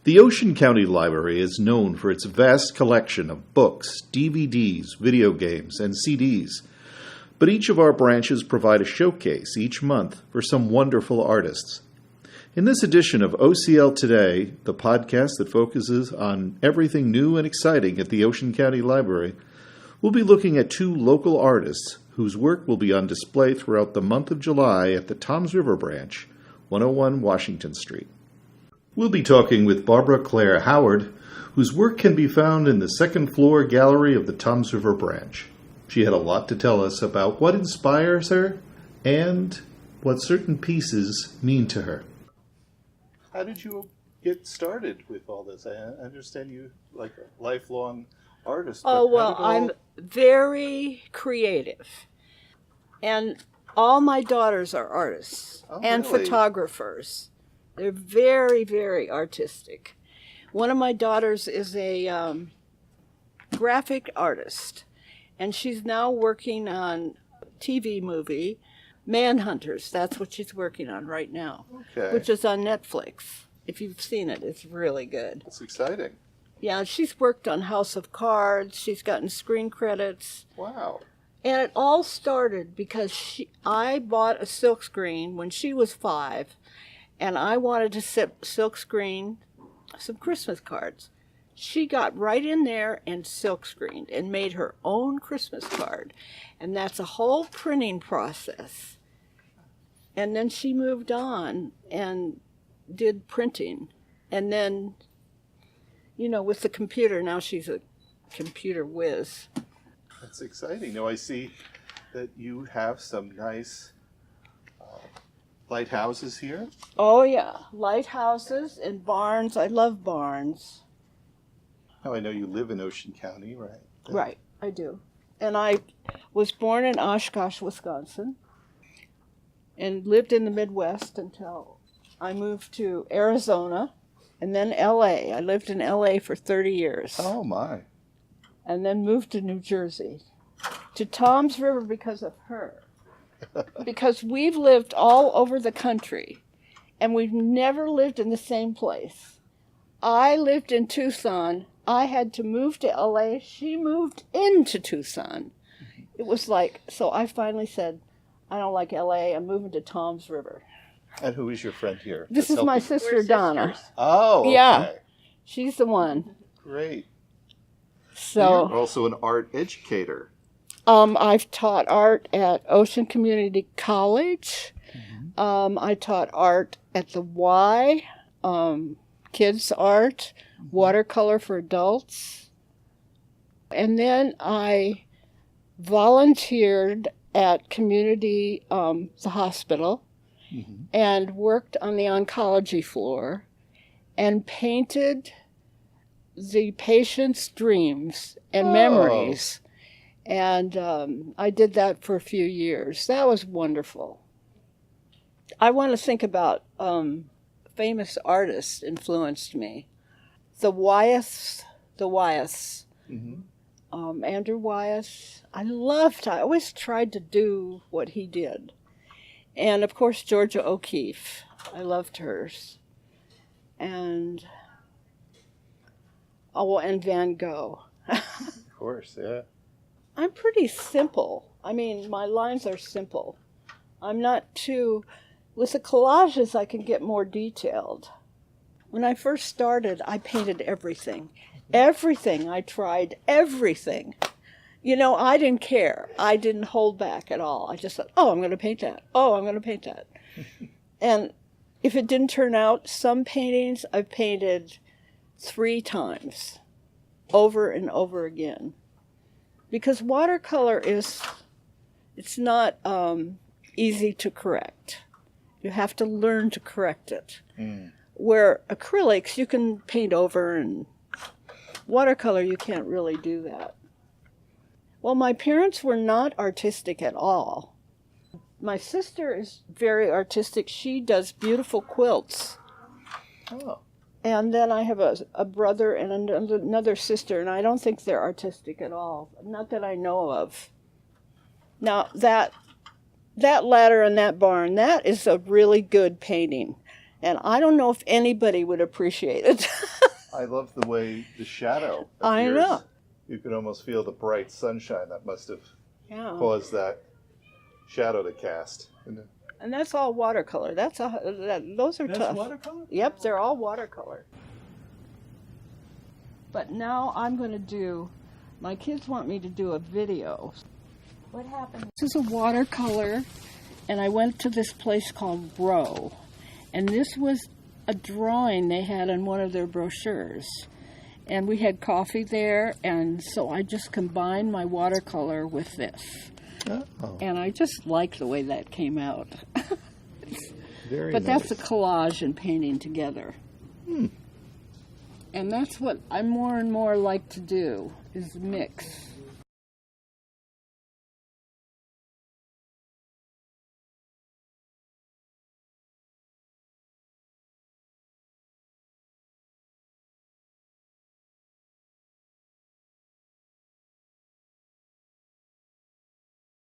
The Ocean County Library is known for its vast collection of books, DVDs, video games, and CDs. But each of our branches provide a showcase each month for some wonderful artists. In this edition of OCL Today, the podcast that focuses on everything new and exciting at the Ocean County Library, we'll be looking at two local artists whose work will be on display throughout the month of July at the Toms River Branch, 101 Washington Street. We'll be talking with Barbara Clair Howard, whose work can be found in the second floor gallery of the Toms River Branch. She had a lot to tell us about what inspires her and what certain pieces mean to her. How did you get started with all this? I understand you like a lifelong artist. Oh, well, I'm very creative. And all my daughters are artists and really? Photographers. They're very, very artistic. One of my daughters is a graphic artist, and she's now working on a TV movie, Manhunters. That's what she's working on right now, which is on Netflix. If you've seen it, it's really good. That's exciting. Yeah, she's worked on House of Cards. She's gotten screen credits. Wow. And it all started because I bought a silkscreen when she was 5, and I wanted to silkscreen some Christmas cards. She got right in there and silkscreened and made her own Christmas card. And that's a whole printing process. And then she moved on and did printing. And then, with the computer, now she's a computer whiz. That's exciting. Now I see that you have some nice lighthouses here. Oh, yeah. Lighthouses and barns. I love barns. Now I know you live in Ocean County, right? Right, I do. And I was born in Oshkosh, Wisconsin, and lived in the Midwest until I moved to Arizona and then L.A. I lived in L.A. for 30 years. Oh, my. And then moved to New Jersey, to Toms River because of her. Because we've lived all over the country, and we've never lived in the same place. I lived in Tucson. I had to move to LA. She moved into Tucson. It was so I finally said, I don't like LA. I'm moving to Toms River. And who is your friend here? This is my sister, Donna. Oh, okay. Yeah, she's the one. Great. So you're also an art educator. I've taught art at Ocean Community College. Mm-hmm. I taught art at the Y, kids art, watercolor for adults. And then I volunteered at community, the hospital, and worked on the oncology floor and painted the patient's dreams and memories. And I did that for a few years. That was wonderful. I want to think about famous artists influenced me. The Wyeths. Andrew Wyeth. I always tried to do what he did. And, of course, Georgia O'Keeffe. I loved hers. And Van Gogh. Of course, yeah. I'm pretty simple. I mean, my lines are simple. I'm not too... With the collages, I can get more detailed. When I first started, I painted everything. Everything. I tried everything. I didn't care. I didn't hold back at all. I just thought, I'm going to paint that. Oh, I'm going to paint that. And if it didn't turn out, some paintings I've painted 3 times, over and over again. Because watercolor it's not easy to correct. You have to learn to correct it. Where acrylics, you can paint over, and watercolor, you can't really do that. Well, my parents were not artistic at all. My sister is very artistic. She does beautiful quilts. Oh. And then I have a brother and another sister, and I don't think they're artistic at all. Not that I know of. Now, that ladder and that barn, that is a really good painting. And I don't know if anybody would appreciate it. I love the way the shadow appears. I know. You can almost feel the bright sunshine that must have Yeah. caused that shadow to cast. And that's all watercolor. Those are That's tough. watercolor? Yep, they're all watercolor. But now I'm going to do, my kids want me to do a video. What happened? This is a watercolor, and I went to this place called Row. And this was a drawing they had in one of their brochures. And we had coffee there, and so I just combined my watercolor with this. Oh, And I just like the way that came out. very But nice. that's a collage and painting together. And that's what I more and more like to do, is mix.